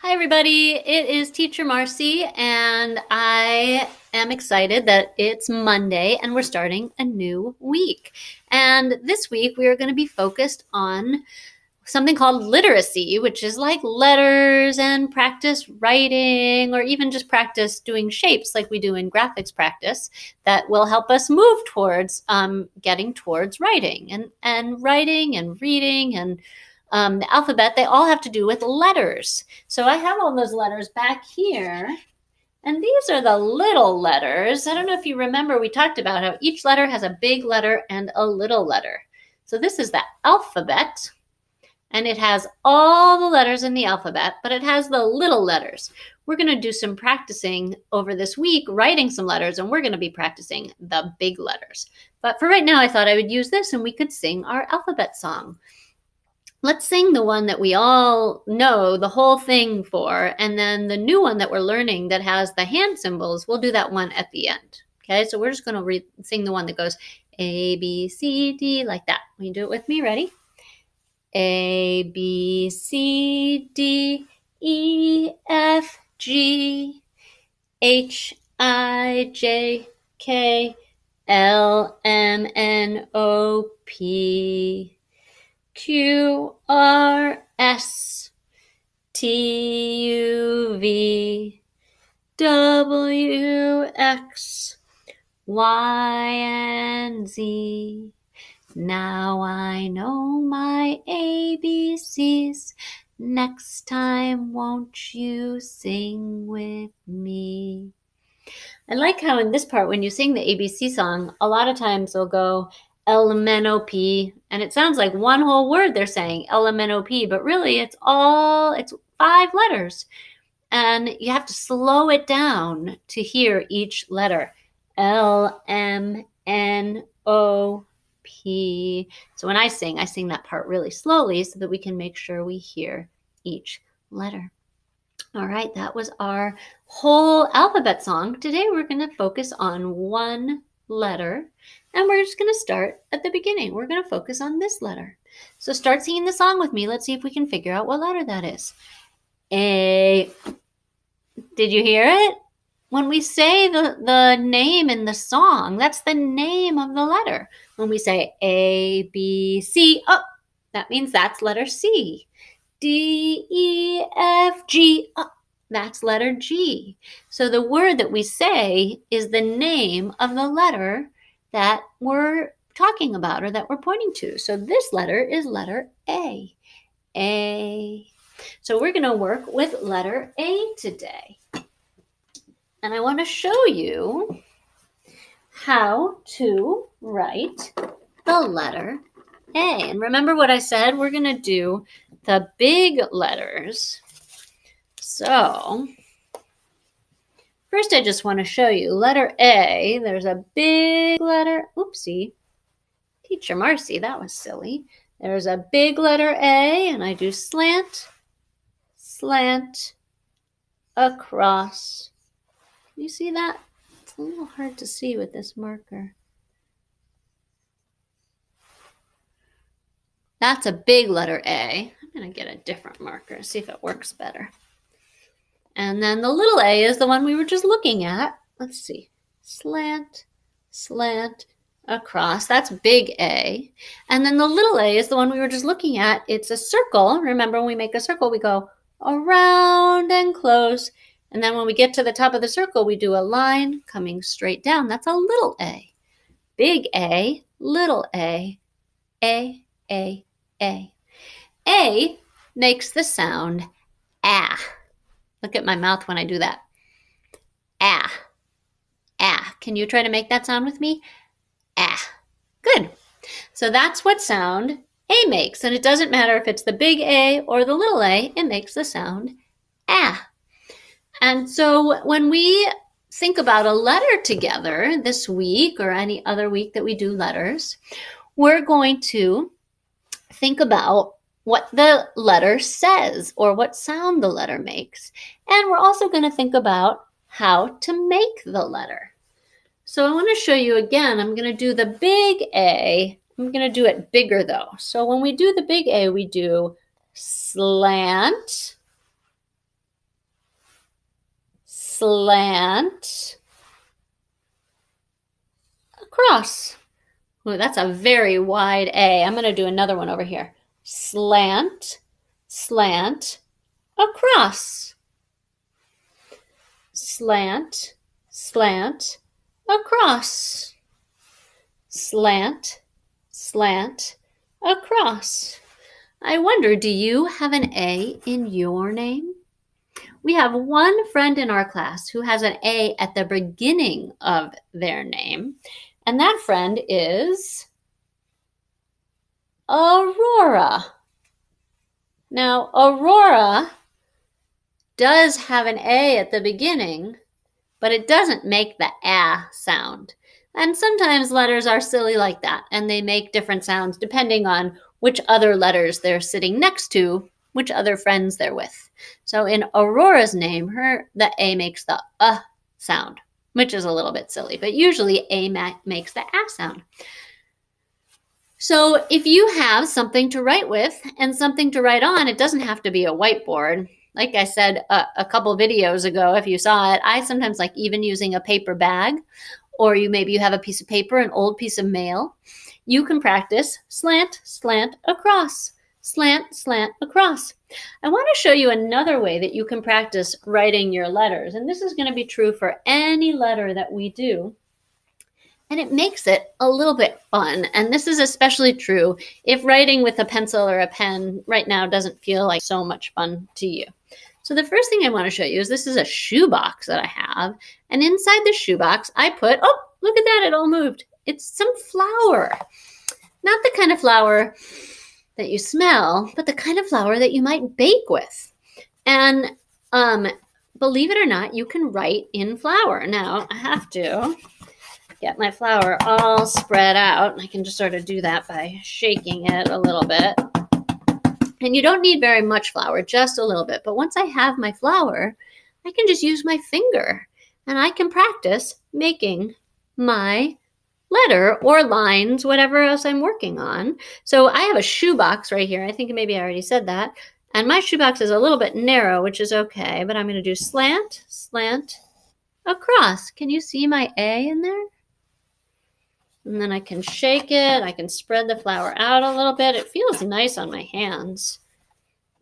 Hi everybody, it is Teacher Marcy and I am excited that it's Monday and we're starting a new week. And this week we are going to be focused on something called literacy, which is like letters and practice writing or even just practice doing shapes like we do in graphics practice that will help us move towards getting towards writing and writing and reading and the alphabet. They all have to do with letters. So I have all those letters back here. And these are the little letters. I don't know if you remember, we talked about how each letter has a big letter and a little letter. So this is the alphabet, and it has all the letters in the alphabet, but it has the little letters. We're going to do some practicing over this week, writing some letters, and we're going to be practicing the big letters. But for right now, I thought I would use this and we could sing our alphabet song. Let's sing the one that we all know the whole thing for, and then the new one that we're learning that has the hand symbols, we'll do that one at the end. Okay, so we're just going to sing the one that goes A, B, C, D, like that. Will you do it with me? Ready? A, B, C, D, E, F, G, H, I, J, K, L, M, N, O, P, Q, R, S, T, U, V, W, X, Y, and Z. Now I know my ABCs. Next time, won't you sing with me? I like how in this part, when you sing the ABC song, a lot of times they'll go LMNOP, and it sounds like one whole word they're saying, LMNOP, but really it's 5 letters. And you have to slow it down to hear each letter. LMNOP. So when I sing that part really slowly so that we can make sure we hear each letter. All right, that was our whole alphabet song. Today we're going to focus on one letter, and we're just going to start at the beginning. We're going to focus on this letter. So start singing the song with me. Let's see if we can figure out what letter that is. A. Did you hear it? When we say the name in the song, that's the name of the letter. When we say A, B, C, oh, that means that's letter C. D, E, F, G, oh, that's letter G. So the word that we say is the name of the letter that we're talking about or that we're pointing to. So this letter is letter A. A. So we're going to work with letter A today. And I want to show you how to write the letter A. And remember what I said? We're going to do the big letters. So first I just want to show you letter A. There's a big letter. Oopsie. Teacher Marcy, that was silly. There's a big letter A, and I do slant, slant, across. Can you see that? It's a little hard to see with this marker. That's a big letter A. I'm going to get a different marker, see if it works better. And then the little a is the one we were just looking at. Let's see. Slant, slant, across. That's big A. And then the little a is the one we were just looking at. It's a circle. Remember, when we make a circle, we go around and close. And then when we get to the top of the circle, we do a line coming straight down. That's a little a. Big A, little a, A, A, A. A makes the sound ah. Look at my mouth when I do that. Ah, ah. Can you try to make that sound with me? Ah. Good. So that's what sound A makes. And it doesn't matter if it's the big A or the little a, it makes the sound ah. And so when we think about a letter together this week or any other week that we do letters, we're going to think about what the letter says or what sound the letter makes. And we're also going to think about how to make the letter. So I want to show you again, I'm going to do the big A. I'm going to do it bigger though. So when we do the big A, we do slant, slant, across. Ooh, that's a very wide A. I'm going to do another one over here. Slant, slant, across. Slant, slant, across. Slant, slant, across. I wonder, do you have an A in your name? We have one friend in our class who has an A at the beginning of their name, and that friend is Aurora. Now, Aurora does have an A at the beginning, but it doesn't make the ah sound. And sometimes letters are silly like that, and they make different sounds depending on which other letters they're sitting next to, which other friends they're with. So in Aurora's name, the A makes the sound, which is a little bit silly, but usually A makes the ah sound. So if you have something to write with and something to write on, it doesn't have to be a whiteboard. Like I said a couple videos ago, if you saw it, I sometimes like even using a paper bag, or maybe you have a piece of paper, an old piece of mail. You can practice slant, slant, across, slant, slant, across. I want to show you another way that you can practice writing your letters, and this is going to be true for any letter that we do. And it makes it a little bit fun. And this is especially true if writing with a pencil or a pen right now doesn't feel like so much fun to you. So the first thing I want to show you is this is a shoebox that I have. And inside the shoebox, I put, oh, look at that, it all moved. It's some flour. Not the kind of flour that you smell, but the kind of flour that you might bake with. And believe it or not, you can write in flour. Now, I have to get my flour all spread out. I can just sort of do that by shaking it a little bit. And you don't need very much flour, just a little bit. But once I have my flour, I can just use my finger and I can practice making my letter or lines, whatever else I'm working on. So I have a shoebox right here. I think maybe I already said that. And my shoebox is a little bit narrow, which is okay. But I'm going to do slant, slant, across. Can you see my A in there? And then I can shake it. I can spread the flour out a little bit. It feels nice on my hands.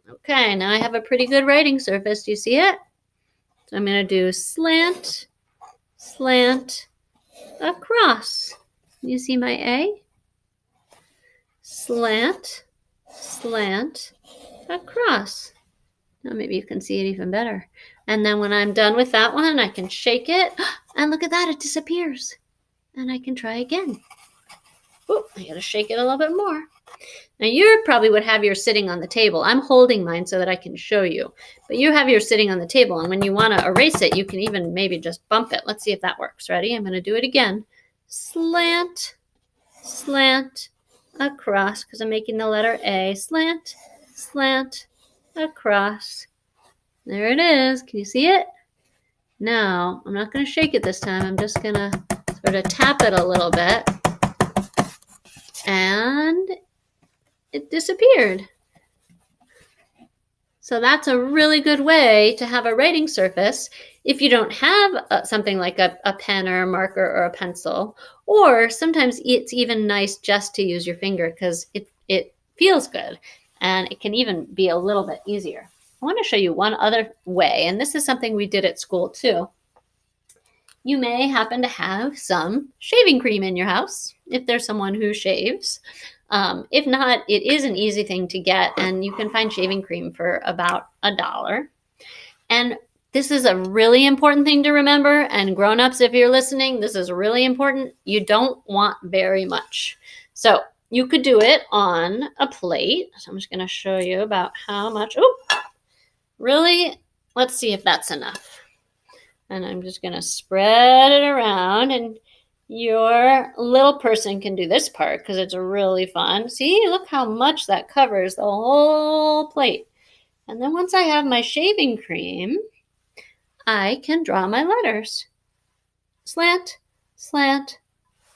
Okay, now I have a pretty good writing surface. Do you see it? So I'm going to do slant, slant, across. You see my A? Slant, slant, across. Now maybe you can see it even better. And then when I'm done with that one, I can shake it. And look at that, it disappears. And I can try again. Oh, I gotta shake it a little bit more. Now you probably would have yours sitting on the table. I'm holding mine so that I can show you. But you have yours sitting on the table, and when you want to erase it, you can even maybe just bump it. Let's see if that works. Ready? I'm going to do it again. Slant, slant, across, because I'm making the letter A. Slant, slant, across. There it is. Can you see it? Now, I'm not going to shake it this time. I'm just going to sort of tap it a little bit. And it disappeared. So that's a really good way to have a writing surface if you don't have something like a pen or a marker or a pencil. Or sometimes it's even nice just to use your finger because it feels good and it can even be a little bit easier. I want to show you one other way, and this is something we did at school too. You may happen to have some shaving cream in your house if there's someone who shaves. If not, it is an easy thing to get, and you can find shaving cream for about $1. And this is a really important thing to remember, and grown-ups, if you're listening, this is really important. You don't want very much. So you could do it on a plate. So I'm just going to show you about how much. Oh, really? Let's see if that's enough. And I'm just going to spread it around, and your little person can do this part because it's really fun. See, look how much that covers the whole plate. And then once I have my shaving cream, I can draw my letters. Slant, slant,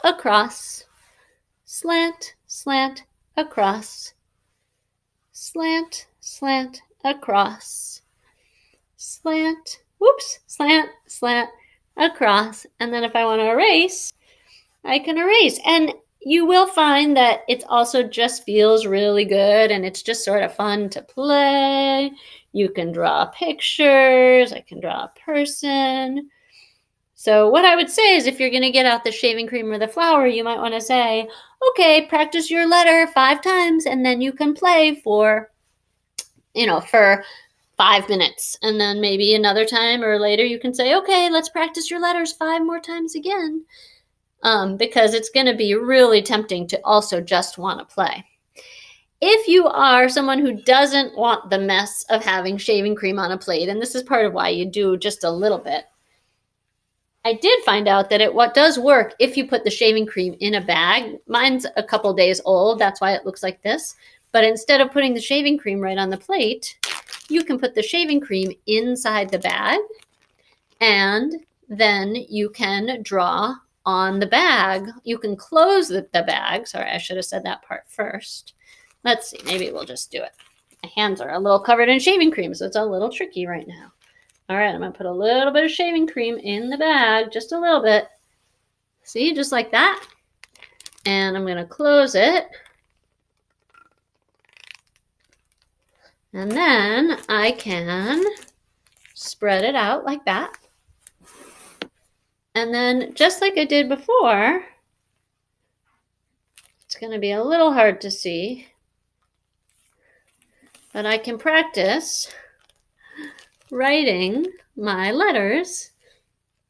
across. Slant, slant, across. Slant, slant, across. Slant, whoops, slant, slant, across. And then if I want to erase, I can erase. And you will find that it also just feels really good and it's just sort of fun to play. You can draw pictures. I can draw a person. So what I would say is if you're going to get out the shaving cream or the flour, you might want to say, okay, practice your letter 5 times and then you can play for 5 minutes. And then maybe another time or later you can say, okay, let's practice your letters 5 more times again. Because it's going to be really tempting to also just want to play. If you are someone who doesn't want the mess of having shaving cream on a plate, and this is part of why you do just a little bit, I did find out that what does work if you put the shaving cream in a bag. Mine's a couple days old, that's why it looks like this. But instead of putting the shaving cream right on the plate, you can put the shaving cream inside the bag, and then you can draw on the bag. You can close the bag. Sorry, I should have said that part first. Let's see, maybe we'll just do it. My hands are a little covered in shaving cream, so it's a little tricky right now. All right, I'm going to put a little bit of shaving cream in the bag, just a little bit. See, just like that. And I'm going to close it. And then I can spread it out like that. And then just like I did before, it's going to be a little hard to see, but I can practice writing my letters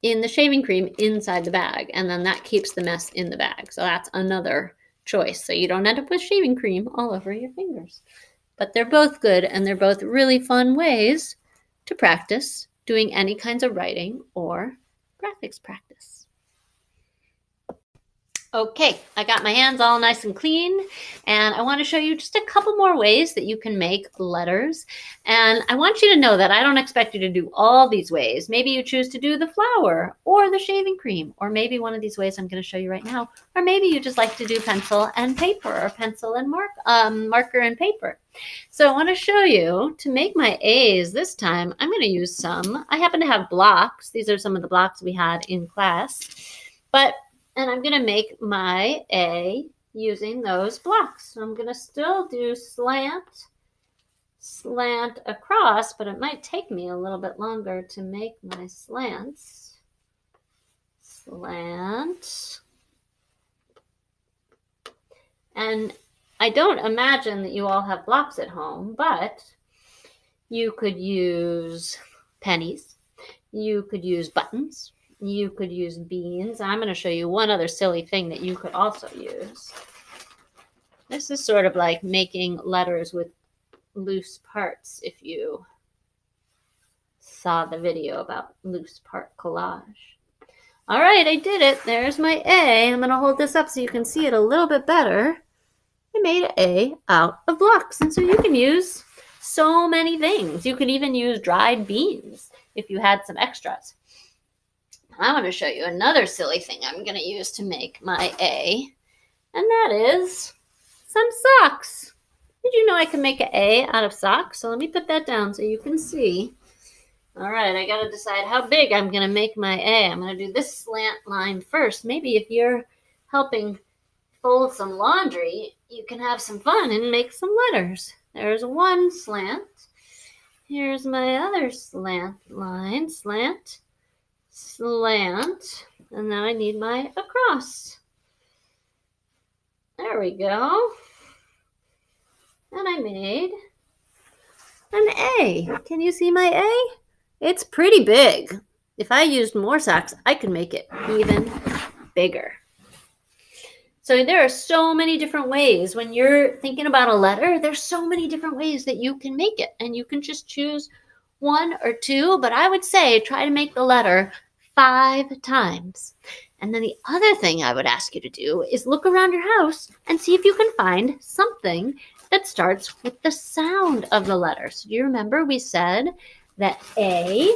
in the shaving cream inside the bag, and then that keeps the mess in the bag. So that's another choice, so you don't end up with shaving cream all over your fingers. But they're both good, and they're both really fun ways to practice doing any kinds of writing or graphics practice. Okay, I got my hands all nice and clean, and I want to show you just a couple more ways that you can make letters. And I want you to know that I don't expect you to do all these ways. Maybe you choose to do the flour or the shaving cream, or maybe one of these ways I'm going to show you right now, or maybe you just like to do pencil and paper, or pencil and marker and paper. So I want to show you, to make my A's this time, I'm going to use some. I happen to have blocks. These are some of the blocks we had in class. And I'm going to make my A using those blocks. So I'm going to still do slant across, but it might take me a little bit longer to make my slants. Slant. And I don't imagine that you all have blocks at home, but you could use pennies. You could use buttons. You could use beans. I'm going to show you one other silly thing that you could also use. This is sort of like making letters with loose parts, if you saw the video about loose part collage. All right, I did it. There's my A. I'm going to hold this up so you can see it a little bit better. I made an A out of blocks. And so you can use so many things. You could even use dried beans if you had some extras. I want to show you another silly thing I'm going to use to make my A, and that is some socks. Did you know I can make an A out of socks? So let me put that down so you can see. All right, I got to decide how big I'm going to make my A. I'm going to do this slant line first. Maybe if you're helping fold some laundry, you can have some fun and make some letters. There's one slant. Here's my other slant line, slant, and then I need my across. There we go. And I made an A. Can you see my A? It's pretty big. If I used more socks, I could make it even bigger. So there are so many different ways. When you're thinking about a letter, there's so many different ways that you can make it. And you can just choose one or two, but I would say try to make the letter 5 times. And then the other thing I would ask you to do is look around your house and see if you can find something that starts with the sound of the letter. So do you remember we said that A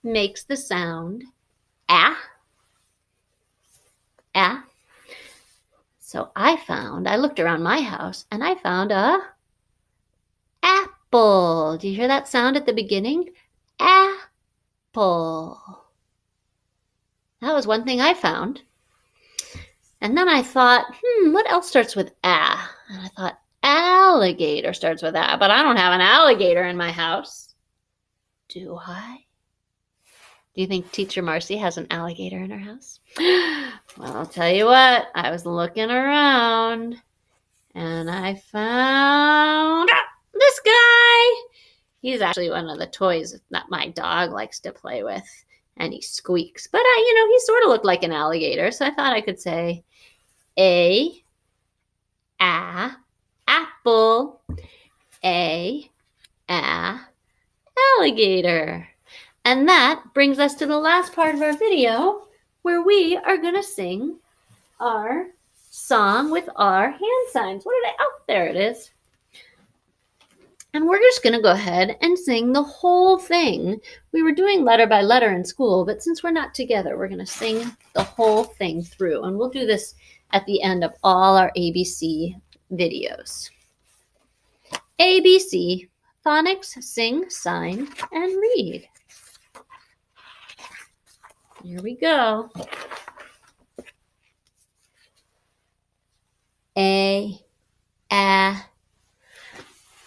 makes the sound A. A. So I looked around my house and I found a apple. Do you hear that sound at the beginning? apple. That was one thing I found. And then I thought, what else starts with a? And I thought, alligator starts with a, but I don't have an alligator in my house. Do I? Do you think Teacher Marcy has an alligator in her house? Well, I'll tell you what, I was looking around and I found this guy. He's actually one of the toys that my dog likes to play with, and he squeaks. But he sort of looked like an alligator, so I thought I could say apple, alligator. And that brings us to the last part of our video, where we are going to sing our song with our hand signs. Oh, there it is. And we're just going to go ahead and sing the whole thing. We were doing letter by letter in school, but since we're not together, we're going to sing the whole thing through. And we'll do this at the end of all our ABC videos. ABC, phonics, sing, sign, and read. Here we go.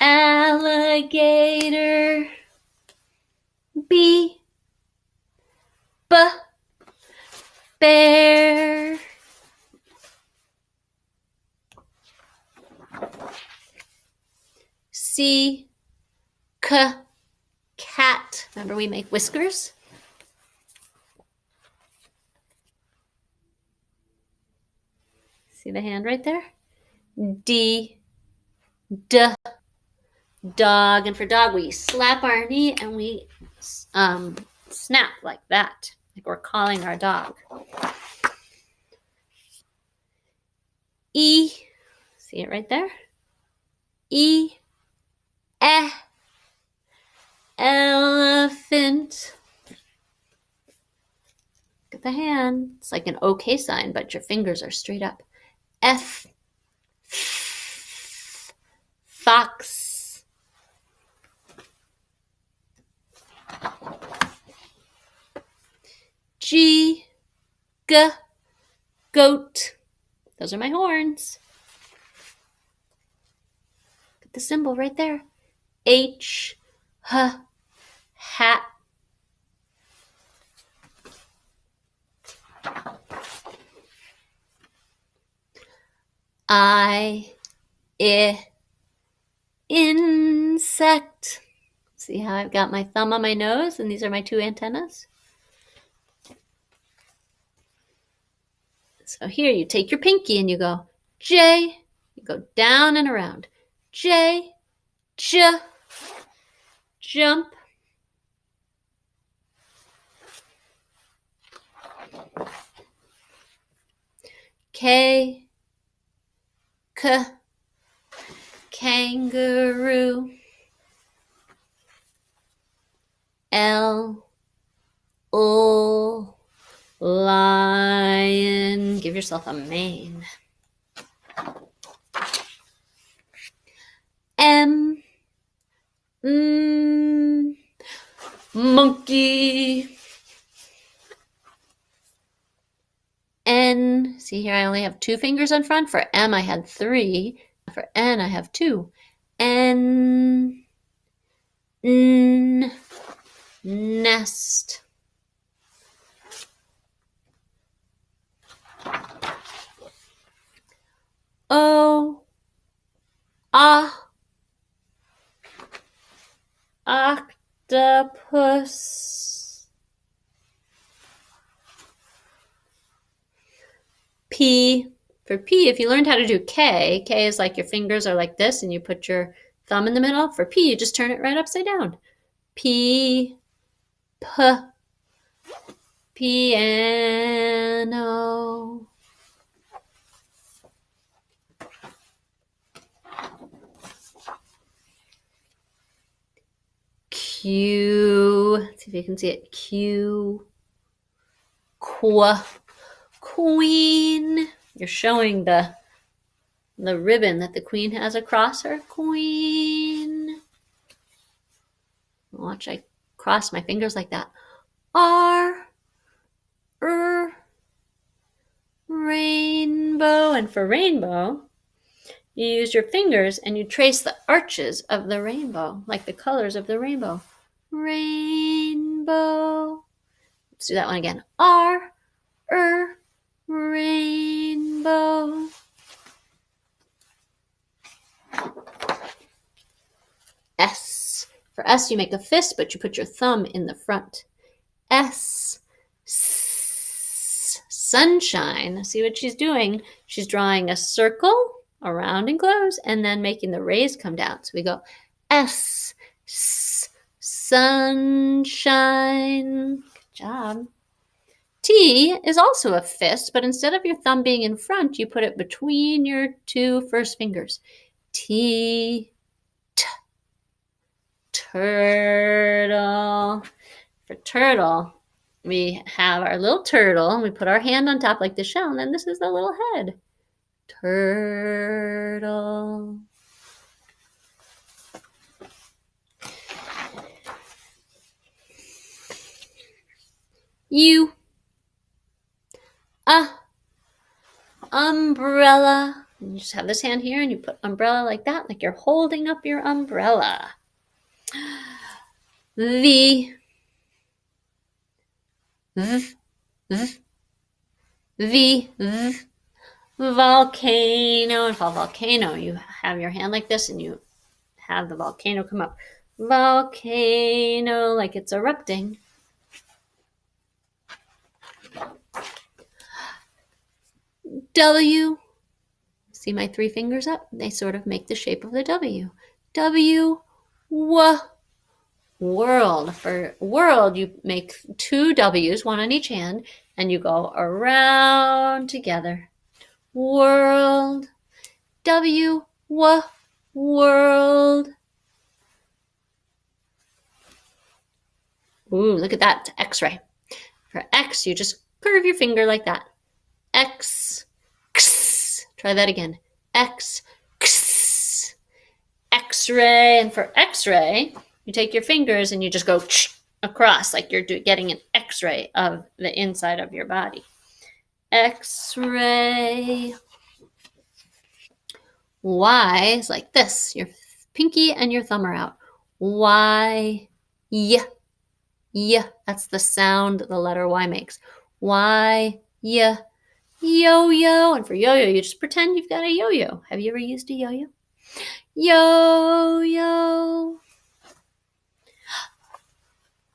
Alligator. B, bear. C, cat. Remember we make whiskers? See the hand right there? D, dog. And for dog, we slap our knee and we snap like that, like we're calling our dog. E, see it right there? E, elephant. Look at the hand. It's like an okay sign, but your fingers are straight up. F, fox. G, goat. Those are my horns. Get the symbol right there. H, hat. I, insect. See how I've got my thumb on my nose and these are my two antennas? So here you take your pinky and you go J, you go down and around. J, jump. K, kangaroo. L, lion. Give yourself a mane. M, monkey. N, see here I only have two fingers on front. For M I had three. For N I have two. N, nest. O, octopus. P, for P, if you learned how to do K is like your fingers are like this and you put your thumb in the middle. For P, you just turn it right upside down. P, piano. Q, let's see if you can see it. Q, queen. You're showing the ribbon that the queen has across her. Queen. Watch, I cross my fingers like that. R, rainbow. And for rainbow, you use your fingers and you trace the arches of the rainbow, like the colors of the rainbow. Rainbow. Let's do that one again. R, rainbow. S. For S, you make a fist, but you put your thumb in the front. S. Sunshine. See what she's doing? She's drawing a circle around and close, and then making the rays come down. So we go S. Sunshine. Good job. T is also a fist, but instead of your thumb being in front, you put it between your two first fingers. T. Turtle. For turtle, we have our little turtle, and we put our hand on top like the shell, and then this is the little head. Turtle. U. Umbrella. And you just have this hand here, and you put umbrella like that, like you're holding up your umbrella. V. Volcano. And for volcano, you have your hand like this, and you have the volcano come up. Volcano, like it's erupting. W. See my three fingers up? They sort of make the shape of the W. W. World. For world, you make two W's, one on each hand, and you go around together. World. W. World. Ooh, look at that. It's X-ray. For X, you just curve your finger like that. X. X. Try that again. X. X. X-ray. And for X-ray, you take your fingers and you just go across like you're getting an X-ray of the inside of your body. X-ray. Y is like this. Your pinky and your thumb are out. Y. Yeah. That's the sound the letter Y makes. Y. Yeah. Yo-yo. And for yo-yo, you just pretend you've got a yo-yo. Have you ever used a yo-yo? Yo-yo.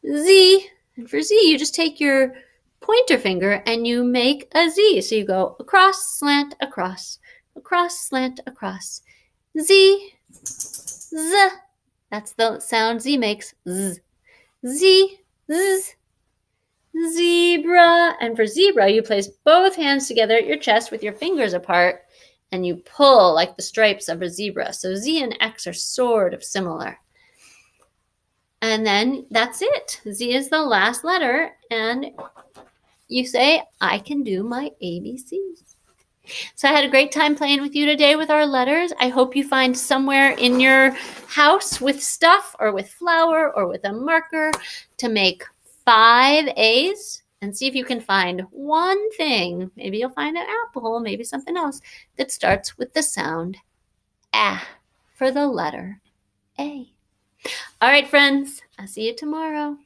Z. And for Z, you just take your pointer finger and you make a Z. So you go across, slant, across. Across, slant, across. Z. Z. That's the sound Z makes. Z. Z. Z. Zebra. And for zebra, you place both hands together at your chest with your fingers apart, and you pull like the stripes of a zebra. So Z and X are sort of similar. And then that's it. Z is the last letter, and you say, I can do my ABCs. So I had a great time playing with you today with our letters. I hope you find somewhere in your house with stuff or with flour or with a marker to make 5 A's, and see if you can find one thing. Maybe you'll find an apple, maybe something else that starts with the sound A for the letter A. All right, friends, I'll see you tomorrow.